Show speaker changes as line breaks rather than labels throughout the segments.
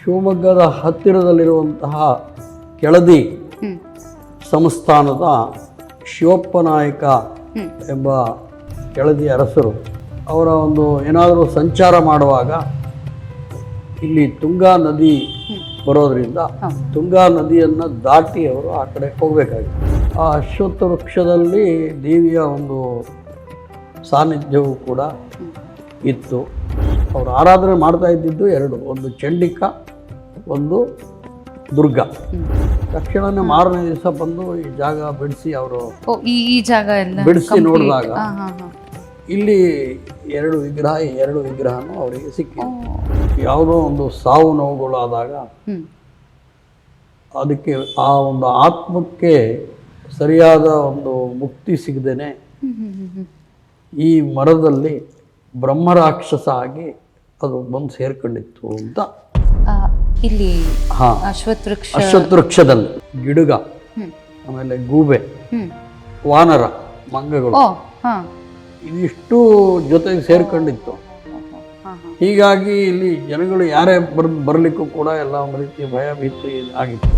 ಶಿವಮೊಗ್ಗದ ಹತ್ತಿರದಲ್ಲಿರುವಂತಹ ಕೆಳದಿ ಸಂಸ್ಥಾನದ ಶಿವಪ್ಪ ನಾಯಕ ಎಂಬ ಕೆಳದಿ ಅರಸರು ಅವರ ಒಂದು ಏನಾದರೂ ಸಂಚಾರ ಮಾಡುವಾಗ ಇಲ್ಲಿ ತುಂಗಾ ನದಿ ಬರೋದ್ರಿಂದ ತುಂಗಾ ನದಿಯನ್ನು ದಾಟಿ ಅವರು ಆ ಕಡೆ ಹೋಗಬೇಕಾಗಿತ್ತು. ಆ ಅಶ್ವತ್ಥ ವೃಕ್ಷದಲ್ಲಿ ದೇವಿಯ ಒಂದು ಸಾನ್ನಿಧ್ಯವೂ ಕೂಡ ಇತ್ತು. ಅವರು ಆರಾಧನೆ ಮಾಡ್ತಾ ಇದ್ದಿದ್ದು ಎರಡು, ಒಂದು ಚಂಡಿಕಾ, ಒಂದು ದುರ್ಗಾ. ತಕ್ಷಣನೇ ಮಾರನೇ ದಿವಸ ಬಂದು ಈ ಜಾಗ ಬಿಡಿಸಿ ಅವರು
ಈ ಜಾಗ ಎಲ್ಲ
ಬಿಡಿಸಿ ನೋಡಿದಾಗ ಇಲ್ಲಿ ಎರಡು ವಿಗ್ರಹನೂ ಅವರಿಗೆ ಸಿಕ್ಕಿದೆ. ಯಾವುದೋ ಒಂದು ಸಾವು ನೋವುಗಳಾದಾಗ ಅದಕ್ಕೆ ಆ ಒಂದು ಆತ್ಮಕ್ಕೆ ಸರಿಯಾದ ಒಂದು ಮುಕ್ತಿ ಸಿಗದೇನೆ ಈ ಮರದಲ್ಲಿ ಬ್ರಹ್ಮರಾಕ್ಷಸ ಆಗಿ ಅದು ಬಂದು ಸೇರ್ಕೊಂಡಿತ್ತು ಅಂತ
ಇಲ್ಲಿ
ಅಶ್ವತ್ಥ ವೃಕ್ಷದಲ್ಲಿ ಗಿಡುಗ, ಆಮೇಲೆ ಗೂಬೆ, ವಾನರ, ಮಂಗಗಳು ಇದಿಷ್ಟು ಜೊತೆಗೆ ಸೇರ್ಕೊಂಡಿತ್ತು. ಹೀಗಾಗಿ ಇಲ್ಲಿ ಜನಗಳು ಯಾರೇ ಬರಲಿಕ್ಕೂ ಕೂಡ ಎಲ್ಲ ಒಂದು ರೀತಿ ಭಯ ಭೀತಿ ಆಗಿತ್ತು.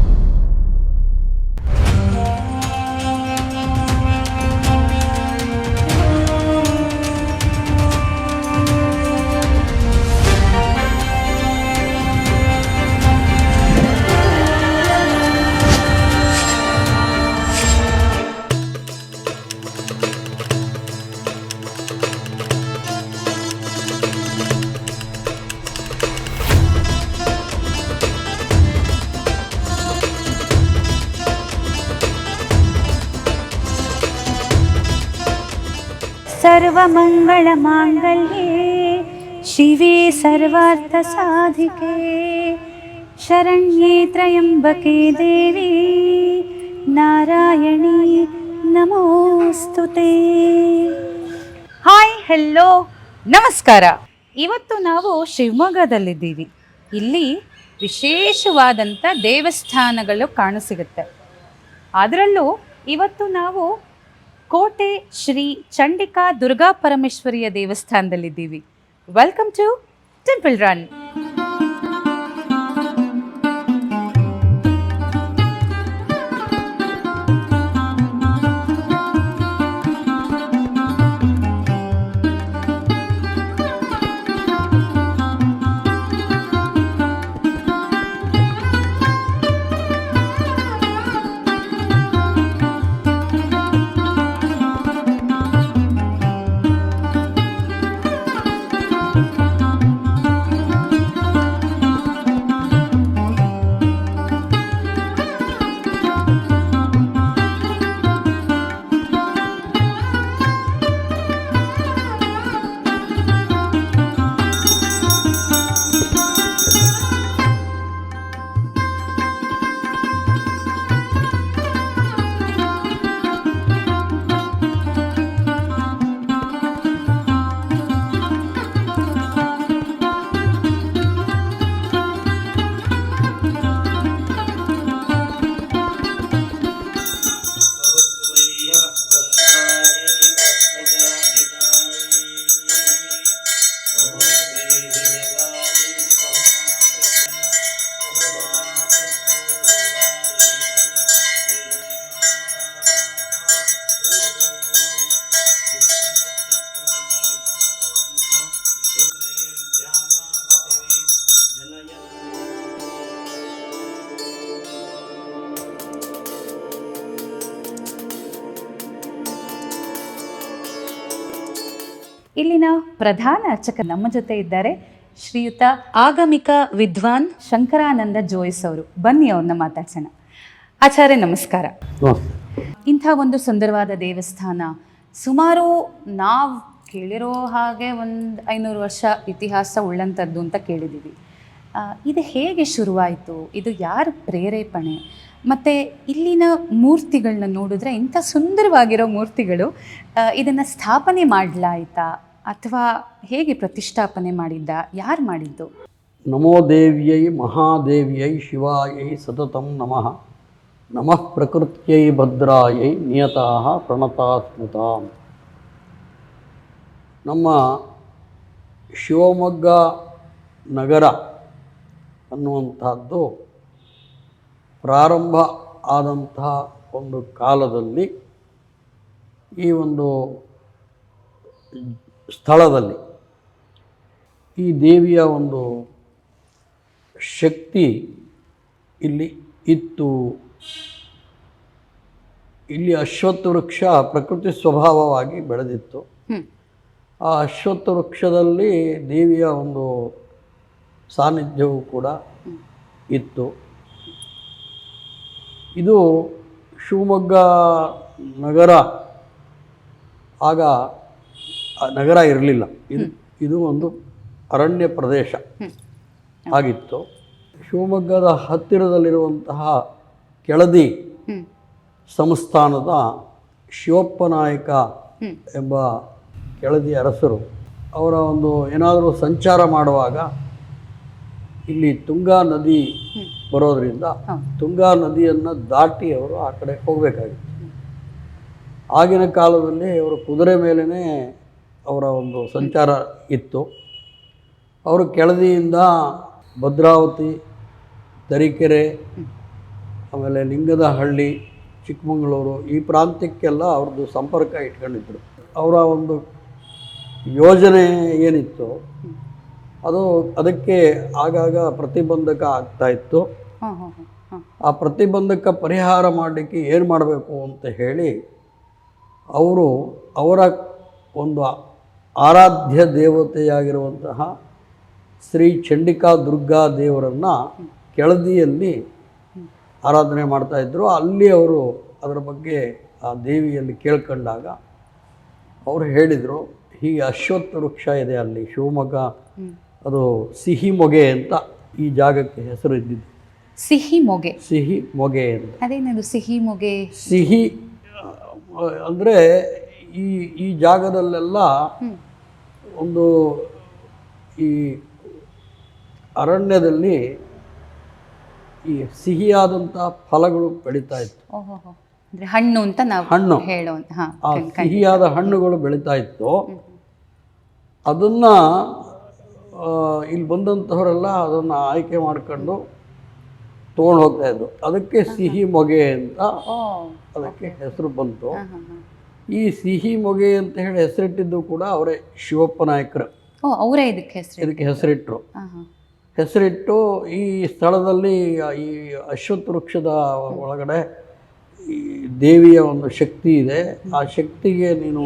सर्वमङ्गलमाङ्गल्ये शिवे सर्वार्थसाधिके शरण्ये त्र्यम्बके देवी नारायणी ನಮೋಸ್ತುತೇ.
ಹಾಯ್, ಹೆಲ್ಲೋ, ನಮಸ್ಕಾರ. ಇವತ್ತು ನಾವು ಶಿವಮೊಗ್ಗದಲ್ಲಿದ್ದೀವಿ. ಇಲ್ಲಿ ವಿಶೇಷವಾದಂಥ ದೇವಸ್ಥಾನಗಳು ಕಾಣಸಿಗುತ್ತೆ. ಅದರಲ್ಲೂ ಇವತ್ತು ನಾವು ಕೋಟೆ ಶ್ರೀ ಚಂಡಿಕಾ ದುರ್ಗಾ ಪರಮೇಶ್ವರಿಯ ದೇವಸ್ಥಾನದಲ್ಲಿದ್ದೀವಿ. Welcome to temple run. ಇಲ್ಲಿನ ಪ್ರಧಾನ ಅರ್ಚಕ ನಮ್ಮ ಜೊತೆ ಇದ್ದಾರೆ. ಶ್ರೀಯುತ ಆಗಮಿಕ ವಿದ್ವಾನ್ ಶಂಕರಾನಂದ ಜೋಯಿಸ್ ಅವರು. ಬನ್ನಿ, ಅವ್ರನ್ನ ಮಾತಾಡ್ಸೋಣ. ಆಚಾರ್ಯ ನಮಸ್ಕಾರ. ಇಂಥ ಒಂದು ಸುಂದರವಾದ ದೇವಸ್ಥಾನ, ಸುಮಾರು ನಾವು ಕೇಳಿರೋ ಹಾಗೆ 500 ವರ್ಷ ಇತಿಹಾಸ ಉಳ್ಳಂಥದ್ದು ಅಂತ ಕೇಳಿದ್ದೀವಿ. ಇದು ಹೇಗೆ ಶುರುವಾಯಿತು? ಇದು ಯಾರ ಪ್ರೇರೇಪಣೆ? ಮತ್ತು ಇಲ್ಲಿನ ಮೂರ್ತಿಗಳನ್ನ ನೋಡಿದ್ರೆ ಇಂಥ ಸುಂದರವಾಗಿರೋ ಮೂರ್ತಿಗಳು, ಇದನ್ನು ಸ್ಥಾಪನೆ ಮಾಡಲಾಯಿತಾ ಅಥವಾ ಹೇಗೆ ಪ್ರತಿಷ್ಠಾಪನೆ ಮಾಡಿದ್ದ? ಯಾರು ಮಾಡಿದ್ದು?
ನಮೋ ದೇವ್ಯೈ ಮಹಾದೇವ್ಯೈ ಶಿವಾಯೈ ಸತತಂ ನಮಃ. ನಮಃ ಪ್ರಕೃತ್ಯೈ ಭದ್ರಾಯೈ ನಿಯತಃ ಪ್ರಣತಾ ಸ್ಮೃತಾಂ. ನಮ್ಮ ಶಿವಮೊಗ್ಗ ನಗರ ಅನ್ನುವಂಥದ್ದು ಪ್ರಾರಂಭ ಆದಂತಹ ಒಂದು ಕಾಲದಲ್ಲಿ ಈ ಒಂದು ಸ್ಥಳದಲ್ಲಿ ಈ ದೇವಿಯ ಒಂದು ಶಕ್ತಿ ಇಲ್ಲಿ ಇತ್ತು. ಇಲ್ಲಿ ಅಶ್ವತ್ಥ ವೃಕ್ಷ ಪ್ರಕೃತಿ ಸ್ವಭಾವವಾಗಿ ಬೆಳೆದಿತ್ತು. ಆ ಅಶ್ವತ್ಥ ವೃಕ್ಷದಲ್ಲಿ ದೇವಿಯ ಒಂದು ಸಾನ್ನಿಧ್ಯವೂ ಕೂಡ ಇತ್ತು. ಇದು ಶಿವಮೊಗ್ಗ ನಗರ ಆಗ ನಗರ ಇರಲಿಲ್ಲ. ಇದು ಒಂದು ಅರಣ್ಯ ಪ್ರದೇಶ ಆಗಿತ್ತು. ಶಿವಮೊಗ್ಗದ ಹತ್ತಿರದಲ್ಲಿರುವಂತಹ ಕೆಳದಿ ಸಂಸ್ಥಾನದ ಶಿವಪ್ಪನಾಯಕ ಎಂಬ ಕೆಳದಿ ಅರಸರು ಅವರ ಒಂದು ಏನಾದರೂ ಸಂಚಾರ ಮಾಡುವಾಗ ಇಲ್ಲಿ ತುಂಗಾ ನದಿ ಬರೋದರಿಂದ ತುಂಗಾ ನದಿಯನ್ನು ದಾಟಿ ಅವರು ಆ ಕಡೆ ಹೋಗಬೇಕಾಗಿತ್ತು. ಆಗಿನ ಕಾಲದಲ್ಲಿ ಅವರು ಕುದುರೆ ಮೇಲೇ ಅವರ ಒಂದು ಸಂಚಾರ ಇತ್ತು. ಅವರು ಕೆಳದಿಯಿಂದ ಭದ್ರಾವತಿ, ತರೀಕೆರೆ, ಆಮೇಲೆ ಲಿಂಗದಹಳ್ಳಿ, ಚಿಕ್ಕಮಗಳೂರು ಈ ಪ್ರಾಂತ್ಯಕ್ಕೆಲ್ಲ ಅವ್ರದ್ದು ಸಂಪರ್ಕ ಇಟ್ಕೊಂಡಿದ್ರು. ಅವರ ಒಂದು ಯೋಜನೆ ಏನಿತ್ತು ಅದಕ್ಕೆ ಆಗಾಗ ಪ್ರತಿಬಂಧಕ ಆಗ್ತಾಯಿತ್ತು. ಆ ಪ್ರತಿಬಂಧಕ ಪರಿಹಾರ ಮಾಡಲಿಕ್ಕೆ ಏನು ಮಾಡಬೇಕು ಅಂತ ಹೇಳಿ ಅವರ ಒಂದು ಆರಾಧ್ಯ ದೇವತೆಯಾಗಿರುವಂತಹ ಶ್ರೀ ಚಂಡಿಕಾ ದುರ್ಗಾ ದೇವರನ್ನು ಕೆಳದಿಯಲ್ಲಿ ಆರಾಧನೆ ಮಾಡ್ತಾಯಿದ್ರು. ಅಲ್ಲಿ ಅವರು ಅದರ ಬಗ್ಗೆ ಆ ದೇವಿಯಲ್ಲಿ ಕೇಳ್ಕೊಂಡಾಗ ಅವರು ಹೇಳಿದರು, ಹೀಗೆ ಅಶ್ವತ್ಥ ವೃಕ್ಷ ಇದೆ ಅಲ್ಲಿ ಶಿವಮೊಗ್ಗ, ಅದು ಸಿಹಿ ಮೊಗೆ ಅಂತ ಈ ಜಾಗಕ್ಕೆ ಹೆಸರು ಇದ್ದಿದ್ದು.
ಸಿಹಿ ಮೊಗೆ
ಅಂತ.
ಅದೇನದು ಸಿಹಿ ಮೊಗೆ?
ಸಿಹಿ ಅಂದರೆ ಈ ಜಾಗದಲ್ಲೆಲ್ಲ ಒಂದು ಈ ಅರಣ್ಯದಲ್ಲಿ ಈ ಸಿಹಿಯಾದಂಥ ಫಲಗಳು ಬೆಳೀತಾ ಇತ್ತು.
ಹಣ್ಣು ಅಂತ ನಾವು ಹೇಳೋ
ಆ ಸಿಹಿಯಾದ ಹಣ್ಣುಗಳು ಬೆಳೀತಾ ಇತ್ತು. ಅದನ್ನು ಇಲ್ಲಿ ಬಂದಂಥವರೆಲ್ಲ ಅದನ್ನು ಆಯ್ಕೆ ಮಾಡ್ಕೊಂಡು ತೊಗೊಂಡು ಹೋಗ್ತಾ ಇದ್ರು. ಅದಕ್ಕೆ ಸಿಹಿ ಮೊಗೆ ಅಂತ ಅದಕ್ಕೆ ಹೆಸರು ಬಂತು. ಈ ಸಿಹಿ ಮೊಗೆ ಅಂತ ಹೇಳಿ ಹೆಸರಿಟ್ಟಿದ್ದು ಕೂಡ ಅವರೇ ಶಿವಪ್ಪ ನಾಯಕರು.
ಅವರೇ ಇದಕ್ಕೆ
ಹೆಸರಿಟ್ಟರು. ಹೆಸರಿಟ್ಟು ಈ ಸ್ಥಳದಲ್ಲಿ ಈ ಅಶ್ವತ್ಥ ವೃಕ್ಷದ ಒಳಗಡೆ ಈ ದೇವಿಯ ಒಂದು ಶಕ್ತಿ ಇದೆ. ಆ ಶಕ್ತಿಗೆ ನೀನು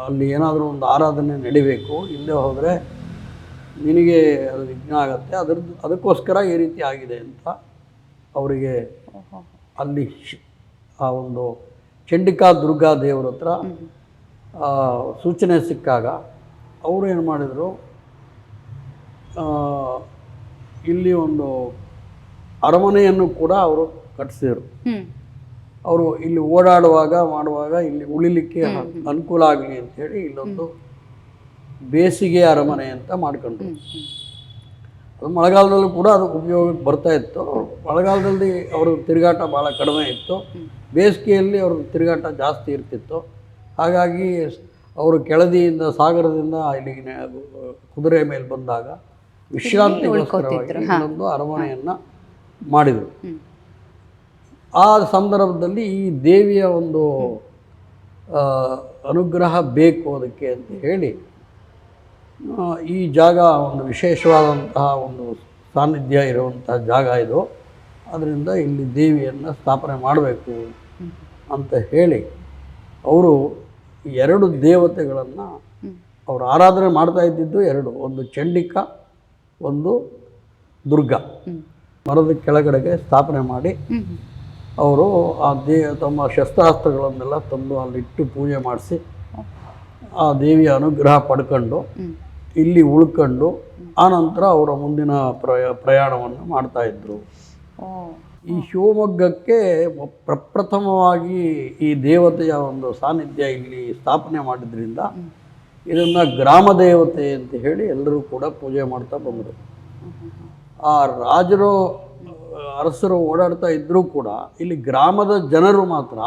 ಅಲ್ಲಿ ಏನಾದರೂ ಒಂದು ಆರಾಧನೆ ನಡಿಬೇಕು, ಇಲ್ಲೇ ಹೋದರೆ ನಿನಗೆ ಅದು ವಿಘ್ನ ಆಗುತ್ತೆ, ಅದಕ್ಕೋಸ್ಕರ ಈ ರೀತಿ ಆಗಿದೆ ಅಂತ ಅವರಿಗೆ ಅಲ್ಲಿ ಆ ಒಂದು ಚಂಡಿಕಾ ದುರ್ಗಾ ದೇವರ ಹತ್ರ ಸೂಚನೆ ಸಿಕ್ಕಾಗ ಅವರು ಏನು ಮಾಡಿದರು, ಇಲ್ಲಿ ಒಂದು ಅರಮನೆಯನ್ನು ಕೂಡ ಅವರು ಕಟ್ಟಿಸಿದರು. ಅವರು ಇಲ್ಲಿ ಮಾಡುವಾಗ ಇಲ್ಲಿ ಉಳಿಲಿಕ್ಕೆ ಅನುಕೂಲ ಆಗಲಿ ಅಂಥೇಳಿ ಇಲ್ಲೊಂದು ಬೇಸಿಗೆ ಅರಮನೆ ಅಂತ ಮಾಡ್ಕೊಂಡ್ರು. ಅದು ಮಳೆಗಾಲದಲ್ಲೂ ಕೂಡ ಅದು ಉಪಯೋಗಕ್ಕೆ ಬರ್ತಾ ಇತ್ತು. ಮಳೆಗಾಲದಲ್ಲಿ ಅವ್ರ ತಿರುಗಾಟ ಭಾಳ ಕಡಿಮೆ ಇತ್ತು, ಬೇಸಿಗೆಯಲ್ಲಿ ಅವ್ರ ತಿರುಗಾಟ ಜಾಸ್ತಿ ಇರ್ತಿತ್ತು. ಹಾಗಾಗಿ ಅವರು ಕೆಳದಿಯಿಂದ ಸಾಗರದಿಂದ ಇಲ್ಲಿಗೆ ಕುದುರೆ ಮೇಲೆ ಬಂದಾಗ ವಿಶ್ರಾಂತಿಗೋಸ್ಕರವಾಗಿ ಇಲ್ಲೊಂದು ಅರಮನೆಯನ್ನು ಮಾಡಿದರು. ಆ ಸಂದರ್ಭದಲ್ಲಿ ಈ ದೇವಿಯ ಒಂದು ಅನುಗ್ರಹ ಬೇಕು ಅದಕ್ಕೆ ಅಂತ ಹೇಳಿ ಈ ಜಾಗ ಒಂದು ವಿಶೇಷವಾದಂತಹ ಒಂದು ಸಾನ್ನಿಧ್ಯ ಇರುವಂತಹ ಜಾಗ ಇದು. ಅದರಿಂದ ಇಲ್ಲಿ ದೇವಿಯನ್ನು ಸ್ಥಾಪನೆ ಮಾಡಬೇಕು ಅಂತ ಹೇಳಿ ಅವರು ಎರಡು ದೇವತೆಗಳನ್ನು ಅವರು ಆರಾಧನೆ ಮಾಡ್ತಾ ಇದ್ದಿದ್ದು ಎರಡು, ಒಂದು ಚಂಡಿಕಾ, ಒಂದು ದುರ್ಗಾ. ಮರದ ಕೆಳಗಡೆಗೆ ಸ್ಥಾಪನೆ ಮಾಡಿ ಅವರು ಆ ತಮ್ಮ ಶಸ್ತ್ರಾಸ್ತ್ರಗಳನ್ನೆಲ್ಲ ತಂದು ಅಲ್ಲಿಟ್ಟು ಪೂಜೆ ಮಾಡಿಸಿ ಆ ದೇವಿಯ ಅನುಗ್ರಹ ಪಡ್ಕೊಂಡು ಇಲ್ಲಿ ಉಳ್ಕೊಂಡು ಆನಂತರ ಅವರ ಮುಂದಿನ ಪ್ರಯಾಣವನ್ನು ಮಾಡ್ತಾಯಿದ್ರು. ಈ ಶಿವಮೊಗ್ಗಕ್ಕೆ ಪ್ರಪ್ರಥಮವಾಗಿ ಈ ದೇವತೆಯ ಒಂದು ಸಾನ್ನಿಧ್ಯ ಇಲ್ಲಿ ಸ್ಥಾಪನೆ ಮಾಡಿದ್ರಿಂದ ಇದನ್ನು ಗ್ರಾಮ ದೇವತೆ ಅಂತ ಹೇಳಿ ಎಲ್ಲರೂ ಕೂಡ ಪೂಜೆ ಮಾಡ್ತಾ ಬಂದರು. ಆ ರಾಜರು ಅರಸರು ಓಡಾಡ್ತಾ ಇದ್ದರೂ ಕೂಡ ಇಲ್ಲಿ ಗ್ರಾಮದ ಜನರು ಮಾತ್ರ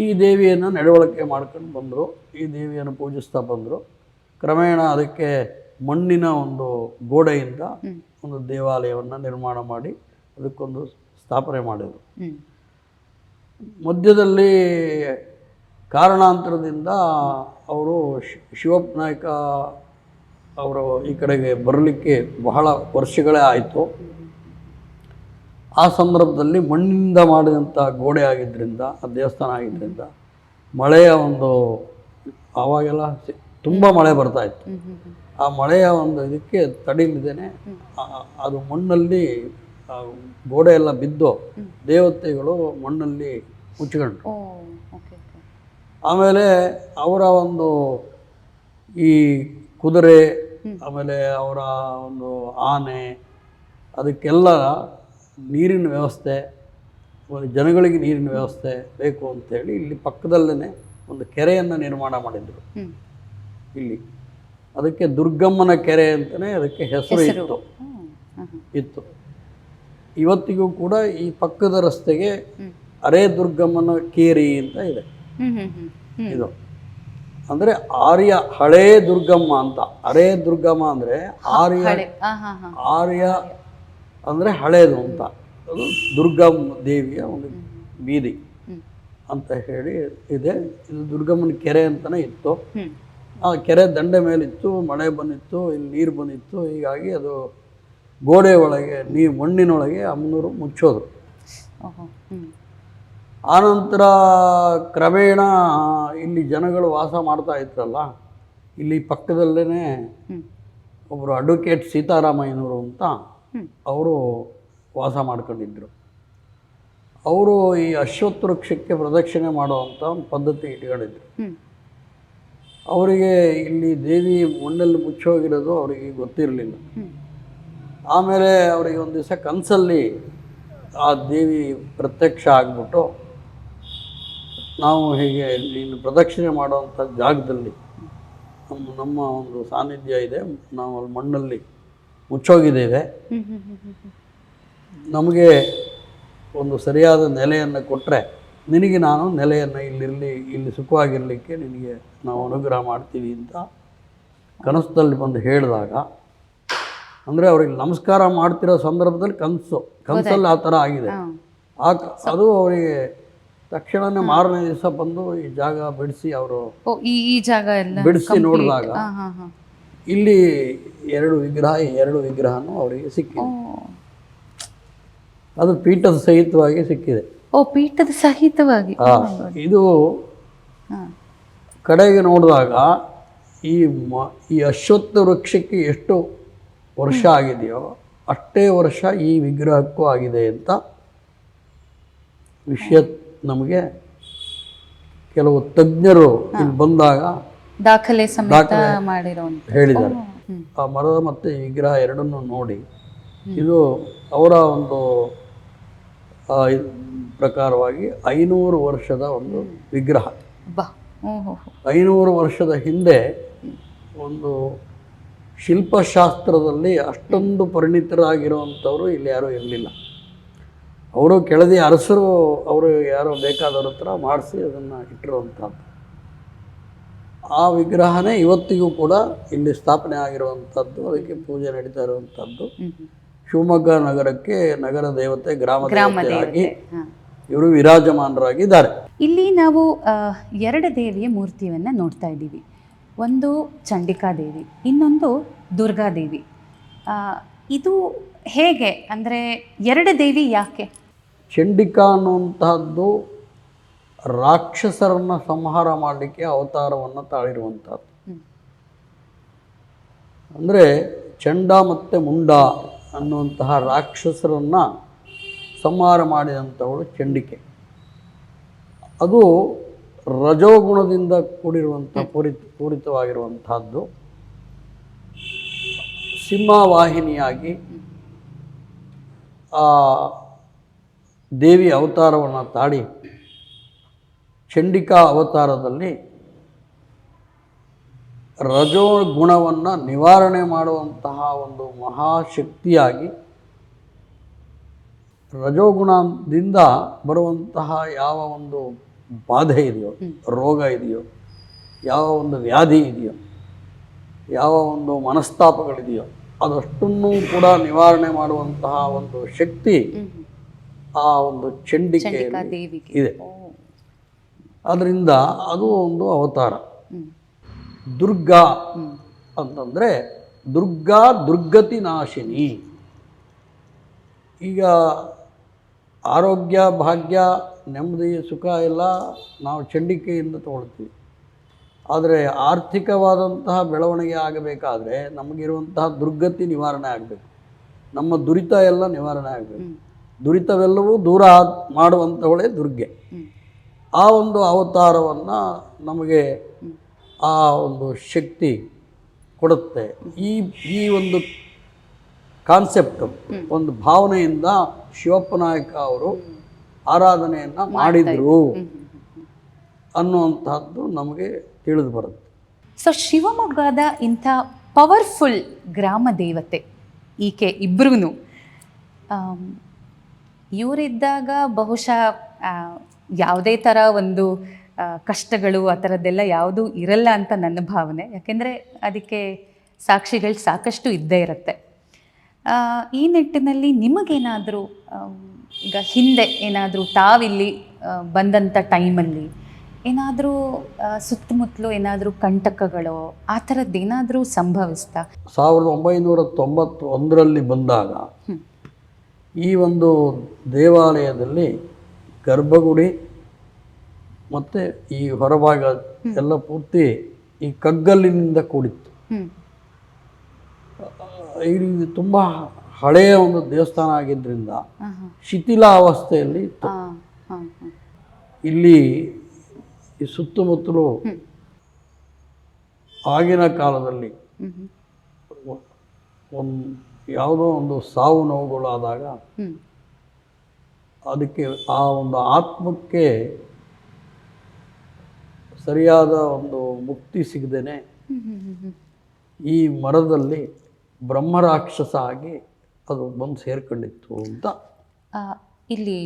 ಈ ದೇವಿಯನ್ನು ನಡವಳಿಕೆ ಮಾಡ್ಕೊಂಡು ಬಂದರು, ಈ ದೇವಿಯನ್ನು ಪೂಜಿಸ್ತಾ ಬಂದರು. ಕ್ರಮೇಣ ಅದಕ್ಕೆ ಮಣ್ಣಿನ ಒಂದು ಗೋಡೆಯಿಂದ ಒಂದು ದೇವಾಲಯವನ್ನು ನಿರ್ಮಾಣ ಮಾಡಿ ಅದಕ್ಕೊಂದು ಸ್ಥಾಪನೆ ಮಾಡಿದರು. ಮಧ್ಯದಲ್ಲಿ ಕಾರಣಾಂತರದಿಂದ ಅವರು ಶಿವಪ್ಪ ನಾಯಕ ಅವರು ಈ ಕಡೆಗೆ ಬರಲಿಕ್ಕೆ ಬಹಳ ವರ್ಷಗಳೇ ಆಯಿತು. ಆ ಸಂದರ್ಭದಲ್ಲಿ ಮಣ್ಣಿನಿಂದ ಮಾಡಿದಂಥ ಗೋಡೆ ಆಗಿದ್ದರಿಂದ, ಆ ದೇವಸ್ಥಾನ ಆಗಿದ್ದರಿಂದ ಮಳೆಯ ಒಂದು ಆವಾಗೆಲ್ಲ ತುಂಬ ಮಳೆ ಬರ್ತಾಯಿತ್ತು. ಆ ಮಳೆಯ ಒಂದು ಇದಕ್ಕೆ ತಡಿಲಿದ್ದೇನೆ ಅದು ಮಣ್ಣಲ್ಲಿ ಗೋಡೆ ಎಲ್ಲ ಬಿದ್ದು ದೇವತೆಗಳು ಮಣ್ಣಲ್ಲಿ ಮುಚ್ಚಿಕೊಂಡ್ರು. ಆಮೇಲೆ ಅವರ ಒಂದು ಈ ಕುದುರೆ, ಆಮೇಲೆ ಅವರ ಒಂದು ಆನೆ, ಅದಕ್ಕೆಲ್ಲ ನೀರಿನ ವ್ಯವಸ್ಥೆ, ಜನಗಳಿಗೆ ನೀರಿನ ವ್ಯವಸ್ಥೆ ಬೇಕು ಅಂಥೇಳಿ ಇಲ್ಲಿ ಪಕ್ಕದಲ್ಲೇ ಒಂದು ಕೆರೆಯನ್ನು ನಿರ್ಮಾಣ ಮಾಡಿದರು. ಇಲ್ಲಿ ಅದಕ್ಕೆ ದುರ್ಗಮ್ಮನ ಕೆರೆ ಅಂತಲೇ ಅದಕ್ಕೆ ಹೆಸರು ಇತ್ತು. ಇವತ್ತಿಗೂ ಕೂಡ ಈ ಪಕ್ಕದ ರಸ್ತೆಗೆ ಅರೆ ದುರ್ಗಮ್ಮನ ಕೇರಿ ಅಂತ ಇದೆ. ಇದು ಅಂದರೆ ಹಳೇ ದುರ್ಗಮ್ಮ ಅಂತ. ಅರೆ ದುರ್ಗಮ್ಮ ಅಂದರೆ ಆರ್ಯ ಅಂದರೆ ಹಳೇದು ಅಂತ. ಅದು ದುರ್ಗಮ್ಮ ದೇವಿಯ ಒಂದು ಬೀದಿ ಅಂತ ಹೇಳಿ ಇದೆ. ಇದು ದುರ್ಗಮ್ಮನ ಕೆರೆ ಅಂತಲೇ ಇತ್ತು. ಆ ಕೆರೆ ದಂಡೆ ಮೇಲಿತ್ತು, ಮಳೆ ಬಂದಿತ್ತು, ಇಲ್ಲಿ ನೀರು ಬಂದಿತ್ತು. ಹೀಗಾಗಿ ಅದು ಗೋಡೆ ಒಳಗೆ ಮಣ್ಣಿನೊಳಗೆ ಅಮ್ಮನವರು ಮುಚ್ಚೋದು. ಆನಂತರ ಕ್ರಮೇಣ ಇಲ್ಲಿ ಜನಗಳು ವಾಸ ಮಾಡ್ತಾ ಇದ್ರಲ್ಲ, ಇಲ್ಲಿ ಪಕ್ಕದಲ್ಲೇ ಒಬ್ಬರು ಅಡ್ವೊಕೇಟ್ ಸೀತಾರಾಮಯ್ಯನವರು ಅಂತ ಅವರು ವಾಸ ಮಾಡ್ಕೊಂಡಿದ್ರು. ಅವರು ಈ ಅಶ್ವತ್ಥ ವೃಕ್ಷಕ್ಕೆ ಪ್ರದಕ್ಷಿಣೆ ಮಾಡುವಂಥ ಒಂದು ಪದ್ಧತಿ ಇಟ್ಕೊಂಡಿದ್ರು. ಅವರಿಗೆ ಇಲ್ಲಿ ದೇವಿ ಮಣ್ಣಲ್ಲಿ ಮುಚ್ಚೋಗಿರೋದು ಅವರಿಗೆ ಗೊತ್ತಿರಲಿಲ್ಲ. ಆಮೇಲೆ ಅವರಿಗೆ ಒಂದು ದಿವಸ ಕನಸಲ್ಲಿ ಆ ದೇವಿ ಪ್ರತ್ಯಕ್ಷ ಆಗಿಬಿಟ್ಟು, ನಾವು ಹೀಗೆ ನೀನು ಪ್ರದಕ್ಷಿಣೆ ಮಾಡುವಂಥ ಜಾಗದಲ್ಲಿ ನಮ್ಮ ಒಂದು ಸಾನ್ನಿಧ್ಯ ಇದೆ, ನಾವು ಅಲ್ಲಿ ಮಣ್ಣಲ್ಲಿ ಮುಚ್ಚೋಗಿದ್ದೇವೆ, ನಮಗೆ ಒಂದು ಸರಿಯಾದ ನೆಲೆಯನ್ನು ಕೊಟ್ಟರೆ ನಿನಗೆ ನಾನು ನೆಲೆಯನ್ನು ಇಲ್ಲಿ ಸುಖವಾಗಿರಲಿಕ್ಕೆ ನಿನಗೆ ನಾವು ಅನುಗ್ರಹ ಮಾಡ್ತೀವಿ ಅಂತ ಕನಸಲ್ಲಿ ಬಂದು ಹೇಳಿದಾಗ, ಅಂದರೆ ಅವ್ರಿಗೆ ನಮಸ್ಕಾರ ಮಾಡ್ತಿರೋ ಸಂದರ್ಭದಲ್ಲಿ ಕನಸಲ್ಲಿ ಆ ಥರ ಆಗಿದೆ. ಅದು ಅವರಿಗೆ ತಕ್ಷಣನೇ ಮಾರನೇ ದಿವಸ ಬಂದು ಈ ಜಾಗ ಬಿಡಿಸಿ ಅವರು
ಈ ಜಾಗ ಎಲ್ಲ
ಬಿಡಿಸಿ ನೋಡಿದಾಗ ಇಲ್ಲಿ ಎರಡು ವಿಗ್ರಹನೂ ಅವರಿಗೆ ಸಿಕ್ಕಿದೆ. ಅದು ಪೀಠದ ಸಹಿತವಾಗಿ ಸಿಕ್ಕಿದೆ.
ಪೀಠದ ಸಹಿತವಾಗಿ
ಇದು ಕಡೆಗೆ ನೋಡಿದಾಗ ಈ ಅಶ್ವತ್ಥ ವೃಕ್ಷಕ್ಕೆ ಎಷ್ಟು ವರ್ಷ ಆಗಿದೆಯೋ ಅಷ್ಟೇ ವರ್ಷ ಈ ವಿಗ್ರಹಕ್ಕೂ ಆಗಿದೆ ಅಂತ ವಿಷಯ ನಮಗೆ ಕೆಲವು ತಜ್ಞರು ಇಲ್ಲಿ ಬಂದಾಗ
ದಾಖಲೆ
ಹೇಳಿದ್ದಾರೆ. ಆ ಮರದ ಮತ್ತು ಈ ವಿಗ್ರಹ ಎರಡನ್ನೂ ನೋಡಿ ಇದು ಅವರ ಒಂದು ಪ್ರಕಾರವಾಗಿ 500 ವರ್ಷದ ಒಂದು ವಿಗ್ರಹ. 500 ವರ್ಷದ ಹಿಂದೆ ಒಂದು ಶಿಲ್ಪಶಾಸ್ತ್ರದಲ್ಲಿ ಅಷ್ಟೊಂದು ಪರಿಣಿತರಾಗಿರುವಂಥವರು ಇಲ್ಲಿ ಯಾರೂ ಇರಲಿಲ್ಲ. ಅವರು ಕೆಳದಿ ಅರಸರು, ಅವರು ಯಾರೋ ಬೇಕಾದವ್ರ ಹತ್ರ ಮಾಡಿಸಿ ಅದನ್ನು ಇಟ್ಟಿರುವಂಥದ್ದು. ಆ ವಿಗ್ರಹನೇ ಇವತ್ತಿಗೂ ಕೂಡ ಇಲ್ಲಿ ಸ್ಥಾಪನೆ ಆಗಿರುವಂಥದ್ದು, ಅದಕ್ಕೆ ಪೂಜೆ ನಡೀತಾ ಇರುವಂಥದ್ದು. ಶಿವಮೊಗ್ಗ ನಗರಕ್ಕೆ ನಗರ ದೇವತೆ, ಗ್ರಾಮ ದೇವತೆಯಾಗಿ ಇವರು ವಿರಾಜಮಾನರಾಗಿದ್ದಾರೆ.
ಇಲ್ಲಿ ನಾವು 2 ದೇವಿಯ ಮೂರ್ತಿಯನ್ನು ನೋಡ್ತಾ ಇದ್ದೀವಿ. ಒಂದು ಚಂಡಿಕಾದೇವಿ, ಇನ್ನೊಂದು ದುರ್ಗಾದೇವಿ. ಇದು ಹೇಗೆ ಅಂದರೆ 2 ದೇವಿ ಯಾಕೆ?
ಚಂಡಿಕಾ ಅನ್ನುವಂತಹದ್ದು ರಾಕ್ಷಸರನ್ನು ಸಂಹಾರ ಮಾಡಲಿಕ್ಕೆ ಅವತಾರವನ್ನು ತಾಳಿರುವಂಥದ್ದು. ಅಂದರೆ ಚಂಡ ಮತ್ತು ಮುಂಡ ಅನ್ನುವಂತಹ ರಾಕ್ಷಸರನ್ನು ಸಂಹಾರ ಮಾಡಿದಂಥವಳು ಚಂಡಿಕೆ. ಅದು ರಜೋಗುಣದಿಂದ ಕೂಡಿರುವಂಥ ಪೂರಿತವಾಗಿರುವಂತಹದ್ದು. ಸಿಂಹವಾಹಿನಿಯಾಗಿ ಆ ದೇವಿ ಅವತಾರವನ್ನು ತಾಳಿ ಚಂಡಿಕಾ ಅವತಾರದಲ್ಲಿ ರಜೋಗುಣವನ್ನು ನಿವಾರಣೆ ಮಾಡುವಂತಹ ಒಂದು ಮಹಾಶಕ್ತಿಯಾಗಿ, ರಜೋಗುಣದಿಂದ ಬರುವಂತಹ ಯಾವ ಒಂದು ಬಾಧೆ ಇದೆಯೋ, ರೋಗ ಇದೆಯೋ, ಯಾವ ಒಂದು ವ್ಯಾಧಿ ಇದೆಯೋ ಯಾವ ಒಂದು ಮನಸ್ತಾಪಗಳಿದೆಯೋ ಅದಷ್ಟನ್ನು ಕೂಡ ನಿವಾರಣೆ ಮಾಡುವಂತಹ ಒಂದು ಶಕ್ತಿ ಆ ಒಂದು ಚಂಡಿಕೆಯಲ್ಲಿ
ದೇವಿಗೆ
ಇದೆ. ಅದರಿಂದ ಅದು ಒಂದು ಅವತಾರ. ದುರ್ಗಾ ಅಂತಂದರೆ ದುರ್ಗಾ ದುರ್ಗತಿ ನಾಶಿನಿ. ಈಗ ಆರೋಗ್ಯ ಭಾಗ್ಯ ನೆಮ್ಮದಿ ಸುಖ ಎಲ್ಲ ನಾವು ಚಂಡಿಕೆಯಿಂದ ತಗೊಳ್ತೀವಿ. ಆದರೆ ಆರ್ಥಿಕವಾದಂತಹ ಬೆಳವಣಿಗೆ ಆಗಬೇಕಾದ್ರೆ ನಮಗಿರುವಂತಹ ದುರ್ಗತಿ ನಿವಾರಣೆ ಆಗಬೇಕು, ನಮ್ಮ ದುರಿತ ಎಲ್ಲ ನಿವಾರಣೆ ಆಗಬೇಕು. ದುರಿತವೆಲ್ಲವೂ ದೂರ ಮಾಡುವಂಥವಳೇ ದುರ್ಗೆ. ಆ ಒಂದು ಅವತಾರವನ್ನು ನಮಗೆ ಆ ಒಂದು ಶಕ್ತಿ ಕೊಡುತ್ತೆ. ಈ ಒಂದು ಕಾನ್ಸೆಪ್ಟ್, ಒಂದು ಭಾವನೆಯಿಂದ ಶಿವಪ್ಪ ನಾಯಕ ಅವರು ಆರಾಧನೆಯನ್ನು ಮಾಡಿದರು ಅನ್ನುವಂಥದ್ದು ನಮಗೆ ತಿಳಿದು ಬರುತ್ತೆ.
ಸೊ ಶಿವಮೊಗ್ಗದ ಇಂಥ ಪವರ್ಫುಲ್ ಗ್ರಾಮ ದೇವತೆ ಈಕೆ ಇಬ್ಬರೂ ಇವರಿದ್ದಾಗ ಬಹುಶಃ ಯಾವುದೇ ಥರ ಒಂದು ಕಷ್ಟಗಳು ಆ ಥರದ್ದೆಲ್ಲ ಯಾವುದೂ ಇರಲ್ಲ ಅಂತ ನನ್ನ ಭಾವನೆ. ಯಾಕೆಂದರೆ ಅದಕ್ಕೆ ಸಾಕ್ಷಿಗಳು ಸಾಕಷ್ಟು ಇದ್ದೇ ಇರುತ್ತೆ. ಈ ನಿಟ್ಟಿನಲ್ಲಿ ನಿಮಗೇನಾದರೂ ಈಗ ಹಿಂದೆ ಏನಾದರೂ ತಾವಿಲ್ಲಿ ಬಂದಂಥ ಟೈಮಲ್ಲಿ ಏನಾದರೂ ಸುತ್ತಮುತ್ತಲು ಏನಾದರೂ ಕಂಟಕಗಳು ಆ ಥರದ್ದೇನಾದರೂ ಸಂಭವಿಸ್ತಾ?
1991ರಲ್ಲಿ ಬಂದಾಗ ಈ ಒಂದು ದೇವಾಲಯದಲ್ಲಿ ಗರ್ಭಗುಡಿ ಮತ್ತು ಈ ಹೊರಭಾಗ ಎಲ್ಲ ಪೂರ್ತಿ ಈ ಕಗ್ಗಲ್ಲಿನಿಂದ ಕೂಡಿತ್ತು. ಇದು ತುಂಬ ಹಳೆಯ ಒಂದು ದೇವಸ್ಥಾನ ಆಗಿದ್ದರಿಂದ ಶಿಥಿಲಾವಸ್ಥೆಯಲ್ಲಿ ಇತ್ತು. ಇಲ್ಲಿ ಈ ಸುತ್ತಮುತ್ತಲು ಆಗಿನ ಕಾಲದಲ್ಲಿ ಯಾವುದೋ ಒಂದು ಸಾವು ನೋವುಗಳಾದಾಗ ಅದಕ್ಕೆ ಆ ಒಂದು ಆತ್ಮಕ್ಕೆ ಸರಿಯಾದ ಒಂದು ಮುಕ್ತಿ ಸಿಗದೇನೆ ಈ ಮರದಲ್ಲಿ ಬ್ರಹ್ಮರಾಕ್ಷಸ ಆಗಿ ಅದು ಬಂದು ಸೇರ್ಕೊಂಡಿತ್ತು ಅಂತ
ಇಲ್ಲಿ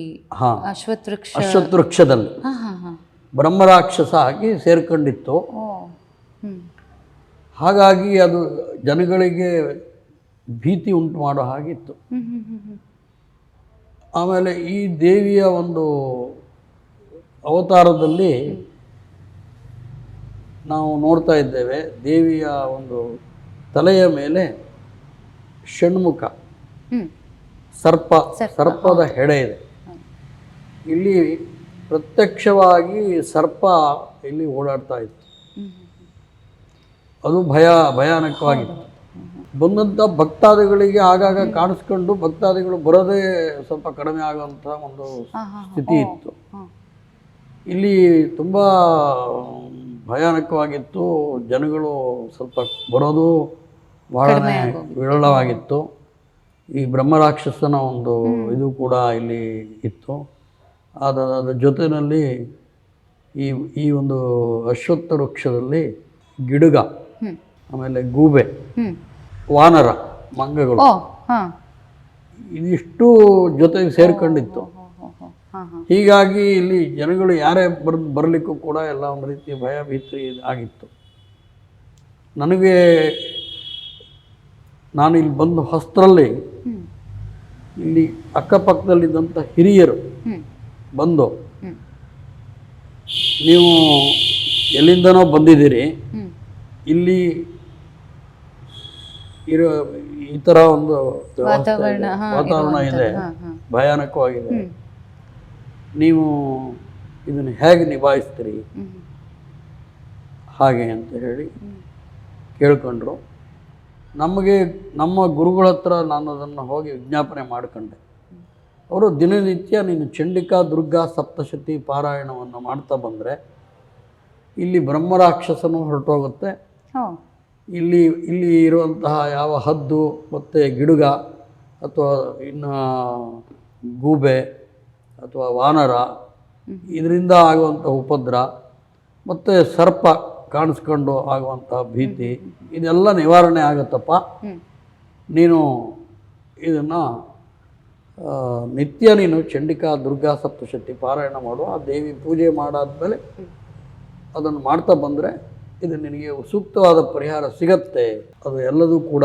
ಅಶ್ವತ್ಥವೃಕ್ಷದಲ್ಲಿ ಬ್ರಹ್ಮರಾಕ್ಷಸ ಆಗಿ ಸೇರ್ಕೊಂಡಿತ್ತು. ಹಾಗಾಗಿ ಅದು ಜನಗಳಿಗೆ ಭೀತಿ ಉಂಟು ಮಾಡೋ ಹಾಗಿತ್ತು. ಆಮೇಲೆ ಈ ದೇವಿಯ ಒಂದು ಅವತಾರದಲ್ಲಿ ನಾವು ನೋಡ್ತಾ ಇದ್ದೇವೆ, ದೇವಿಯ ಒಂದು ತಲೆಯ ಮೇಲೆ ಷಣ್ಮುಖ ಸರ್ಪದ ಹೆಡೆ ಇದೆ. ಇಲ್ಲಿ ಪ್ರತ್ಯಕ್ಷವಾಗಿ ಸರ್ಪ ಇಲ್ಲಿ ಓಡಾಡ್ತಾ ಇತ್ತು. ಅದು ಭಯಾನಕವಾಗಿತ್ತು. ಬಂದಂಥ ಭಕ್ತಾದಿಗಳಿಗೆ ಆಗಾಗ ಕಾಣಿಸ್ಕೊಂಡು ಭಕ್ತಾದಿಗಳು ಬರೋದೇ ಸ್ವಲ್ಪ ಕಡಿಮೆ ಆಗುವಂಥ ಒಂದು ಸ್ಥಿತಿ ಇತ್ತು. ಇಲ್ಲಿ ತುಂಬ ಭಯಾನಕವಾಗಿತ್ತು. ಜನಗಳು ಸ್ವಲ್ಪ ಬರೋದು ಬಹಳನೇ ವಿರಳವಾಗಿತ್ತು. ಈ ಬ್ರಹ್ಮರಾಕ್ಷಸನ ಒಂದು ಇದು ಕೂಡ ಇಲ್ಲಿ ಇತ್ತು. ಅದರ ಜೊತೆಯಲ್ಲಿ ಈ ಒಂದು ಅಶ್ವತ್ಥ ವೃಕ್ಷದಲ್ಲಿ ಗಿಡುಗ, ಆಮೇಲೆ ಗೂಬೆ, ವಾನರ, ಮಂಗಗಳು ಇದಿಷ್ಟು ಜೊತೆಗೆ ಸೇರ್ಕೊಂಡಿತ್ತು. ಹೀಗಾಗಿ ಇಲ್ಲಿ ಜನಗಳು ಯಾರೇ ಬರಲಿಕ್ಕೂ ಕೂಡ ಎಲ್ಲ ಒಂದು ರೀತಿ ಭಯ ಭೀತಿ ಆಗಿತ್ತು. ನನಗೆ ನಾನು ಇಲ್ಲಿ ಬಂದು ಹೊಸರಲ್ಲಿ ಇಲ್ಲಿ ಅಕ್ಕಪಕ್ಕದಲ್ಲಿದ್ದಂಥ ಹಿರಿಯರು ಬಂದು, ನೀವು ಎಲ್ಲಿಂದನೋ ಬಂದಿದ್ದೀರಿ, ಇಲ್ಲಿ ಇರೋ ಈ ಥರ ಒಂದು ವಾತಾವರಣ ಇದೆ, ಭಯಾನಕವಾಗಿದೆ, ನೀವು ಇದನ್ನು ಹೇಗೆ ನಿಭಾಯಿಸ್ತೀರಿ ಹಾಗೆ ಅಂತ ಹೇಳಿ ಕೇಳ್ಕೊಂಡ್ರು. ನಮಗೆ ನಮ್ಮ ಗುರುಗಳ ಹತ್ರ ನಾನು ಅದನ್ನು ಹೋಗಿ ವಿಜ್ಞಾಪನೆ ಮಾಡಿಕೊಂಡೆ. ಅವರು ದಿನನಿತ್ಯ ನೀನು ಚಂಡಿಕಾ ದುರ್ಗಾ ಸಪ್ತಶತಿ ಪಾರಾಯಣವನ್ನು ಮಾಡ್ತಾ ಬಂದರೆ ಇಲ್ಲಿ ಬ್ರಹ್ಮರಾಕ್ಷಸನು ಹೊರಟೋಗುತ್ತೆ, ಇಲ್ಲಿ ಇರುವಂತಹ ಯಾವ ಹದ್ದು ಮತ್ತು ಗಿಡುಗ ಅಥವಾ ಇನ್ನು ಗೂಬೆ ಅಥವಾ ವಾನರ ಇದರಿಂದ ಆಗುವಂಥ ಉಪದ್ರ ಮತ್ತು ಸರ್ಪ ಕಾಣಿಸ್ಕೊಂಡು ಆಗುವಂತಹ ಭೀತಿ ಇದೆಲ್ಲ ನಿವಾರಣೆ ಆಗುತ್ತಪ್ಪ. ನೀನು ಇದನ್ನು ನಿತ್ಯ ನೀನು ಚಂಡಿಕಾ ದುರ್ಗಾ ಸಪ್ತಶತಿ ಪಾರಾಯಣ ಮಾಡು, ಆ ದೇವಿ ಪೂಜೆ ಮಾಡಾದ್ಮೇಲೆ ಅದನ್ನು ಮಾಡ್ತಾ ಬಂದರೆ ಇದು ನಿನಗೆ ಸೂಕ್ತವಾದ ಪರಿಹಾರ ಸಿಗತ್ತೆ. ಅದು ಎಲ್ಲದೂ ಕೂಡ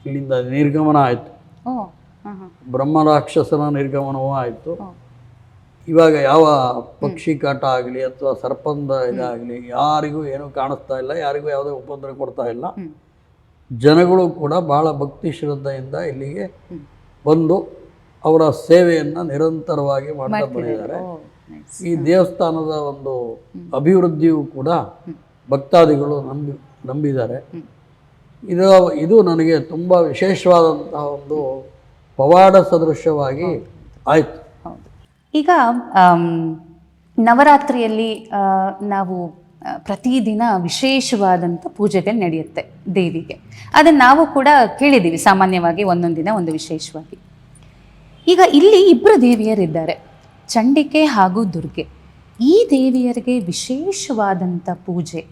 ಇಲ್ಲಿಂದ ನಿರ್ಗಮನ ಆಯಿತು.
ಓ ಹಾಂ ಹಾಂ
ಬ್ರಹ್ಮರಾಕ್ಷಸನ ನಿರ್ಗಮನವೂ ಆಯಿತು.
ಓ
ಇವಾಗ ಯಾವ ಪಕ್ಷಿ ಕಾಟ ಆಗಲಿ ಅಥವಾ ಸರ್ಪಂದ ಇದಾಗಲಿ ಯಾರಿಗೂ ಏನೂ ಕಾಣಿಸ್ತಾ ಇಲ್ಲ, ಯಾರಿಗೂ ಯಾವುದೇ ಉಪದ್ರ ಕೊಡ್ತಾ ಇಲ್ಲ. ಜನಗಳು ಕೂಡ ಬಹಳ ಭಕ್ತಿ ಶ್ರದ್ಧೆಯಿಂದ ಇಲ್ಲಿಗೆ ಬಂದು ಅವರ ಸೇವೆಯನ್ನು ನಿರಂತರವಾಗಿ ಮಾಡ್ತಾ ಬಂದಿದ್ದಾರೆ. ಈ ದೇವಸ್ಥಾನದ ಒಂದು ಅಭಿವೃದ್ಧಿಯೂ ಕೂಡ ಭಕ್ತಾದಿಗಳು ನಂಬಿದ್ದಾರೆ. ಇದು ನನಗೆ ತುಂಬ ವಿಶೇಷವಾದಂತಹ ಒಂದು ಪವಾಡ ಸದೃಶವಾಗಿ ಆಯಿತು.
ಈಗ ನವರಾತ್ರಿಯಲ್ಲಿ ನಾವು ಪ್ರತಿದಿನ ವಿಶೇಷವಾದಂಥ ಪೂಜೆಗಳು ನಡೆಯುತ್ತೆ ದೇವಿಗೆ. ಅದನ್ನು ನಾವು ಕೂಡ ಕೇಳಿದ್ದೀವಿ ಸಾಮಾನ್ಯವಾಗಿ, ಒಂದೊಂದು ದಿನ ಒಂದು ವಿಶೇಷವಾಗಿ. ಈಗ ಇಲ್ಲಿ ಇಬ್ಬರು ದೇವಿಯರಿದ್ದಾರೆ, ಚಂಡಿಕೆ ಹಾಗೂ ದುರ್ಗೆ. ಈ ದೇವಿಯರಿಗೆ ವಿಶೇಷವಾದಂಥ ಪೂಜೆ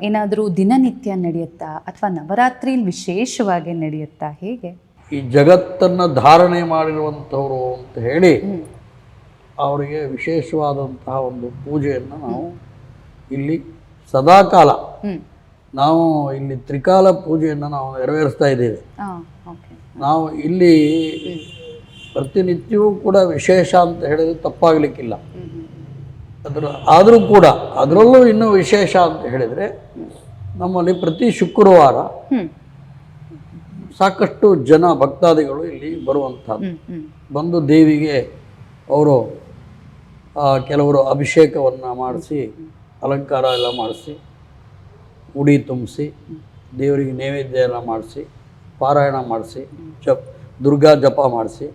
ಏನಾದರೂ ದಿನನಿತ್ಯ ನಡೆಯುತ್ತಾ ಅಥವಾ ನವರಾತ್ರಿಯಲ್ಲಿ ವಿಶೇಷವಾಗಿ ನಡೆಯುತ್ತಾ, ಹೇಗೆ?
ಈ ಜಗತ್ತನ್ನು ಧಾರಣೆ ಮಾಡಿರುವಂಥವ್ರು ಅಂತ ಹೇಳಿ ಅವರಿಗೆ ವಿಶೇಷವಾದಂತಹ ಒಂದು ಪೂಜೆಯನ್ನು ನಾವು ಇಲ್ಲಿ ಸದಾಕಾಲ ನಾವು ಇಲ್ಲಿ ತ್ರಿಕಾಲ ಪೂಜೆಯನ್ನು ನಾವು ನೆರವೇರಿಸ್ತಾ ಇದ್ದೇವೆ. ನಾವು ಇಲ್ಲಿ ಪ್ರತಿನಿತ್ಯವೂ ಕೂಡ ವಿಶೇಷ ಅಂತ ಹೇಳಿದ್ರೆ ತಪ್ಪಾಗಲಿಕ್ಕಿಲ್ಲ. ಆದರೂ ಕೂಡ ಅದರಲ್ಲೂ ಇನ್ನೂ ವಿಶೇಷ ಅಂತ ಹೇಳಿದರೆ ನಮ್ಮಲ್ಲಿ ಪ್ರತಿ ಶುಕ್ರವಾರ ಸಾಕಷ್ಟು ಜನ ಭಕ್ತಾದಿಗಳು ಇಲ್ಲಿ ಬರುವಂಥದ್ದು. ಬಂದು ದೇವಿಗೆ ಅವರು ಕೆಲವರು ಅಭಿಷೇಕವನ್ನು ಮಾಡಿಸಿ, ಅಲಂಕಾರ ಎಲ್ಲ ಮಾಡಿಸಿ, ಉಡಿ ತುಂಬಿಸಿ, ದೇವರಿಗೆ ನೈವೇದ್ಯ ಎಲ್ಲ ಮಾಡಿಸಿ, ಪಾರಾಯಣ ಮಾಡಿಸಿ, ದುರ್ಗಾ ಜಪ ಮಾಡಿಸಿ,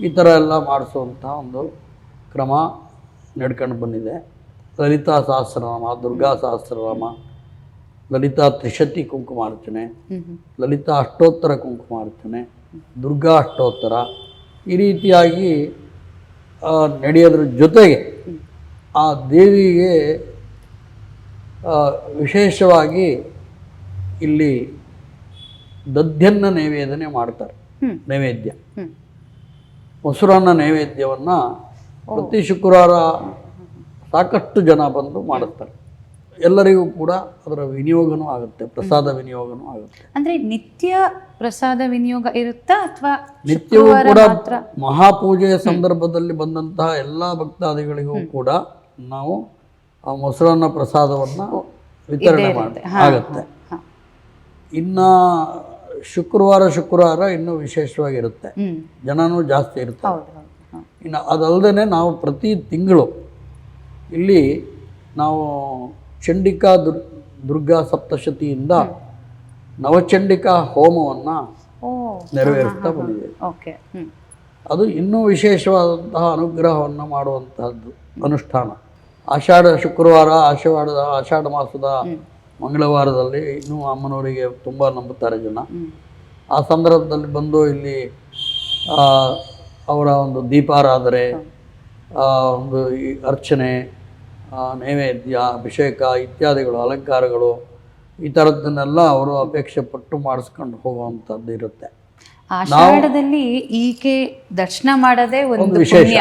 ಈ ಥರ ಎಲ್ಲ ಮಾಡಿಸುವಂಥ ಒಂದು ಕ್ರಮ ನಡ್ಕೊಂಡು ಬಂದಿದೆ. ಲಲಿತಾ ಸಹಸ್ರನಾಮ, ದುರ್ಗಾ ಸಹಸ್ರನಾಮ, ಲಲಿತಾ ತ್ರಿಶತಿ ಕುಂಕುಮಾರ್ಚನೆ, ಲಲಿತಾ ಅಷ್ಟೋತ್ತರ ಕುಂಕುಮಾರ್ಚನೆ, ದುರ್ಗಾ ಅಷ್ಟೋತ್ತರ, ಈ ರೀತಿಯಾಗಿ ನಡೆಯೋದ್ರ ಜೊತೆಗೆ ಆ ದೇವಿಗೆ ವಿಶೇಷವಾಗಿ ಇಲ್ಲಿ ದಧ್ಯನ್ನ ನೈವೇದ್ಯ ಮಾಡ್ತಾರೆ. ನೈವೇದ್ಯ ಮೊಸರನ್ನ ನೈವೇದ್ಯವನ್ನು ಪ್ರತಿ ಶುಕ್ರವಾರ ಸಾಕಷ್ಟು ಜನ ಬಂದು ಮಾಡುತ್ತಾರೆ. ಎಲ್ಲರಿಗೂ ಕೂಡ ಅದರ ವಿನಿಯೋಗನೂ ಆಗುತ್ತೆ, ಪ್ರಸಾದ ವಿನಿಯೋಗನೂ ಆಗುತ್ತೆ.
ಅಂದ್ರೆ ನಿತ್ಯ ಪ್ರಸಾದ ವಿನಿಯೋಗ ಇರುತ್ತಾ ಅಥವಾ
ನಿತ್ಯವೂ ಕೂಡ ಮಹಾಪೂಜೆಯ ಸಂದರ್ಭದಲ್ಲಿ ಬಂದಂತಹ ಎಲ್ಲ ಭಕ್ತಾದಿಗಳಿಗೂ ಕೂಡ ನಾವು ಆ ಮೊಸರನ್ನ ಪ್ರಸಾದವನ್ನು ವಿತರಣೆ ಆಗುತ್ತೆ. ಇನ್ನು ಶುಕ್ರವಾರ ಇನ್ನೂ ವಿಶೇಷವಾಗಿರುತ್ತೆ, ಜನನೂ ಜಾಸ್ತಿ ಇರ್ತಾರೆ. ಇನ್ನು ಅದಲ್ಲದೆ ನಾವು ಪ್ರತಿ ತಿಂಗಳು ಇಲ್ಲಿ ನಾವು ಚಂಡಿಕಾ ದುರ್ಗಾ ಸಪ್ತಶತಿಯಿಂದ ನವಚಂಡಿಕಾ ಹೋಮವನ್ನು ನೆರವೇರಿಸ್ತಾ ಬಂದಿದೆ. ಅದು ಇನ್ನೂ ವಿಶೇಷವಾದಂತಹ ಅನುಗ್ರಹವನ್ನು ಮಾಡುವಂತಹದ್ದು ಅನುಷ್ಠಾನ. ಆಷಾಢ ಶುಕ್ರವಾರ, ಆಷಾಢ ಮಾಸದ ಮಂಗಳವಾರದಲ್ಲಿ ಇನ್ನೂ ಅಮ್ಮನವರಿಗೆ ತುಂಬ ನಂಬುತ್ತಾರೆ ಜನ. ಆ ಸಂದರ್ಭದಲ್ಲಿ ಬಂದು ಇಲ್ಲಿ ಅವರ ಒಂದು ದೀಪಾರಾಧನೆ, ಒಂದು ಅರ್ಚನೆ, ನೈವೇದ್ಯ, ಅಭಿಷೇಕ ಇತ್ಯಾದಿಗಳು, ಅಲಂಕಾರಗಳು, ಈ ಥರದ್ದನ್ನೆಲ್ಲ ಅವರು ಅಪೇಕ್ಷೆ ಪಟ್ಟು ಮಾಡಿಸ್ಕೊಂಡು ಹೋಗುವಂಥದ್ದು ಇರುತ್ತೆ.
ಆಷಾಢದಲ್ಲಿ ಈಕೆ ದರ್ಶನ ಮಾಡೋದೇ ಒಂದು ವಿಶೇಷ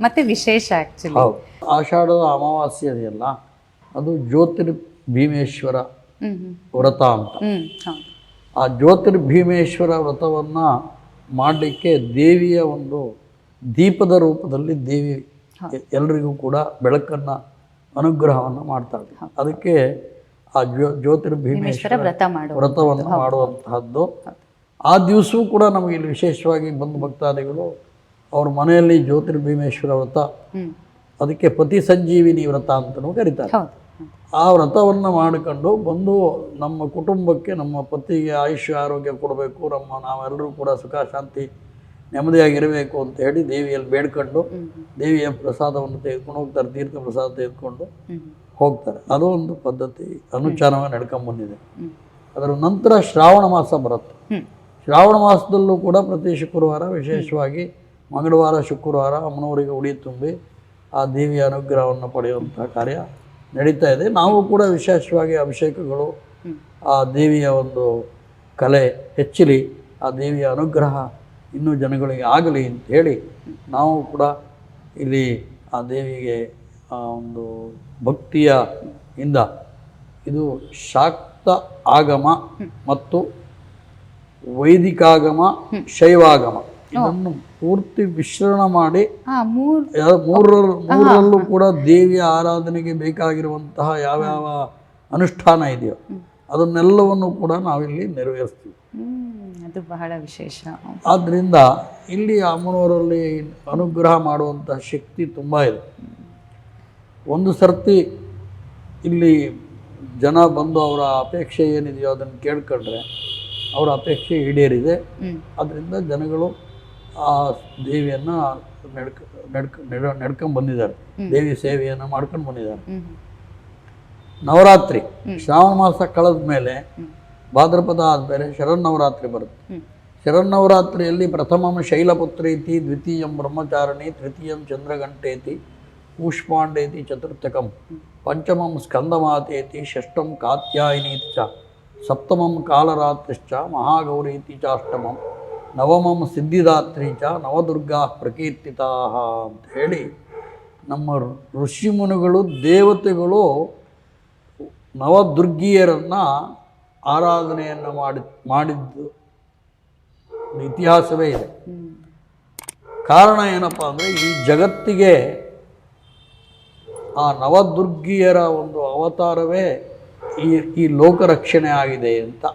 ಮತ್ತೆ ವಿಶೇಷ. ಆಕ್ಚುಲಿ
ಹೌದು, ಆಷಾಢದ ಅಮಾವಾಸ್ಯೆ ಇದೆಯಲ್ಲ, ಅದು ಜ್ಯೋತಿರ್ಭೀಮೇಶ್ವರ ವ್ರತ ಅಂತ. ಆ ಜ್ಯೋತಿರ್ಭೀಮೇಶ್ವರ ವ್ರತವನ್ನು ಮಾಡಲಿಕ್ಕೆ ದೇವಿಯ ಒಂದು ದೀಪದ ರೂಪದಲ್ಲಿ ದೇವಿ ಎಲ್ರಿಗೂ ಕೂಡ ಬೆಳಕನ್ನು, ಅನುಗ್ರಹವನ್ನು ಮಾಡ್ತಾಳೆ. ಅದಕ್ಕೆ ಆ ಜ್ಯೋತಿರ್ಭೀಮೇಶ್ವರ ವ್ರತವನ್ನು ಮಾಡುವಂತಹದ್ದು. ಆ ದಿವಸವೂ ಕೂಡ ನಮಗೆ ಇಲ್ಲಿ ವಿಶೇಷವಾಗಿ ಬಂದು ಭಕ್ತಾದಿಗಳು ಅವ್ರ ಮನೆಯಲ್ಲಿ ಜ್ಯೋತಿರ್ಭೀಮೇಶ್ವರ ವ್ರತ, ಅದಕ್ಕೆ ಪತಿ ಸಂಜೀವಿನಿ ವ್ರತ ಅಂತಲೂ ಕರೀತಾರೆ. ಆ ವ್ರತವನ್ನು ಮಾಡಿಕೊಂಡು ಬಂದು ನಮ್ಮ ಕುಟುಂಬಕ್ಕೆ, ನಮ್ಮ ಪತಿಗೆ ಆಯುಷ್ಯ ಆರೋಗ್ಯ ಕೊಡಬೇಕು, ನಾವೆಲ್ಲರೂ ಕೂಡ ಸುಖ ಶಾಂತಿ ನೆಮ್ಮದಿಯಾಗಿರಬೇಕು ಅಂತ ಹೇಳಿ ದೇವಿಯಲ್ಲಿ ಬೇಡ್ಕೊಂಡು ದೇವಿಯ ಪ್ರಸಾದವನ್ನು ತೆಗೆದುಕೊಂಡು ಹೋಗ್ತಾರೆ, ತೀರ್ಥ ಪ್ರಸಾದ ತೆಗೆದುಕೊಂಡು ಹೋಗ್ತಾರೆ. ಅದು ಒಂದು ಪದ್ಧತಿ ಅನುಚಾರವಾಗಿ ನಡ್ಕೊಂಡ್ಬಂದಿದೆ. ಅದರ ನಂತರ ಶ್ರಾವಣ ಮಾಸ ಬರುತ್ತೆ. ಶ್ರಾವಣ ಮಾಸದಲ್ಲೂ ಕೂಡ ಪ್ರತಿ ಶುಕ್ರವಾರ ವಿಶೇಷವಾಗಿ ಮಂಗಳವಾರ, ಶುಕ್ರವಾರ ಅಮ್ಮನವರಿಗೆ ಉಡಿ ತುಂಬಿ ಆ ದೇವಿಯ ಅನುಗ್ರಹವನ್ನು ಪಡೆಯುವಂತಹ ಕಾರ್ಯ ನಡೀತಾ ಇದೆ. ನಾವು ಕೂಡ ವಿಶೇಷವಾಗಿ ಅಭಿಷೇಕಗಳು, ಆ ದೇವಿಯ ಒಂದು ಕಲೆ ಹೆಚ್ಚಲಿ, ಆ ದೇವಿಯ ಅನುಗ್ರಹ ಇನ್ನೂ ಜನಗಳಿಗೆ ಆಗಲಿ ಅಂತ ಹೇಳಿ ನಾವು ಕೂಡ ಇಲ್ಲಿ ಆ ದೇವಿಗೆ ಒಂದು ಭಕ್ತಿಯ ಇಂದ ಇದು ಶಾಕ್ತ ಆಗಮ ಮತ್ತು ವೈದಿಕಾಗಮ, ಶೈವಾಗಮ ಇದನ್ನು ಪೂರ್ತಿ ಮಿಶ್ರಣ ಮಾಡಿ ಮೂರರಲ್ಲೂ ಕೂಡ ದೇವಿಯ ಆರಾಧನೆಗೆ ಬೇಕಾಗಿರುವಂತಹ ಯಾವ್ಯಾವ ಅನುಷ್ಠಾನ ಇದೆಯೋ ಅದನ್ನೆಲ್ಲವನ್ನು ಕೂಡ ನಾವಿಲ್ಲಿ ನೆರವೇರಿಸ್ತೀವಿ.
ಅದು ಬಹಳ ವಿಶೇಷ.
ಆದ್ದರಿಂದ ಇಲ್ಲಿ ಅಮ್ಮನವರಲ್ಲಿ ಅನುಗ್ರಹ ಮಾಡುವಂತಹ ಶಕ್ತಿ ತುಂಬ ಇದೆ. ಒಂದು ಸರ್ತಿ ಇಲ್ಲಿ ಜನ ಬಂದು ಅವರ ಅಪೇಕ್ಷೆ ಏನಿದೆಯೋ ಅದನ್ನು ಕೇಳ್ಕೊಂಡ್ರೆ ಅವರ ಅಪೇಕ್ಷೆ ಈಡೇರಿದೆ. ಅದರಿಂದ ಜನಗಳು ಆ ದೇವಿಯನ್ನು ನಡ್ಕೊಂಡು ಬಂದಿದ್ದಾರೆ, ದೇವಿ ಸೇವೆಯನ್ನು ಮಾಡ್ಕೊಂಡು ಬಂದಿದ್ದಾರೆ. ನವರಾತ್ರಿ ಶ್ರಾವಣ ಮಾಸ ಕಳೆದ ಮೇಲೆ ಭಾದ್ರಪದ ಆದಮೇಲೆ ಶರನ್ನವರಾತ್ರಿ ಬರುತ್ತೆ. ಶರನ್ನವರಾತ್ರಿಯಲ್ಲಿ ಪ್ರಥಮಂ ಶೈಲಪುತ್ರೇತಿ, ದ್ವಿತೀಯಂ ಬ್ರಹ್ಮಚಾರಿಣಿ, ತೃತೀಯಂ ಚಂದ್ರಘಂಟೇತಿ, ಕೂಷ್ಮಾಂಡೇತಿ ಚತುರ್ಥಕಂ, ಪಂಚಮಂ ಸ್ಕಂದಮಾತೇತಿ, ಷಷ್ಠಂ ಕಾತ್ಯಾಯಿನೀತಿ ಚ, ಸಪ್ತಮಂ ಕಾಲರಾತ್ರಿಶ್ಚ, ಮಹಾಗೌರೀತಿ ಚಾಷ್ಟಮಂ, ನವಮಂ ಸಿದ್ಧಿದಾತ್ರಿ ಚ, ನವದುರ್ಗಾ ಪ್ರಕೀರ್ತಿತಾ ಅಂತ ಹೇಳಿ ನಮ್ಮ ಋಷಿಮುನಿಗಳು ದೇವತೆಗಳು ನವದುರ್ಗಿಯರನ್ನು ಆರಾಧನೆಯನ್ನು ಮಾಡಿದ್ದು ಇತಿಹಾಸವೇ ಇದೆ. ಕಾರಣ ಏನಪ್ಪ ಅಂದರೆ ಈ ಜಗತ್ತಿಗೆ ಆ ನವದುರ್ಗಿಯರ ಒಂದು ಅವತಾರವೇ ಈ ಲೋಕರಕ್ಷಣೆ ಆಗಿದೆ ಅಂತ.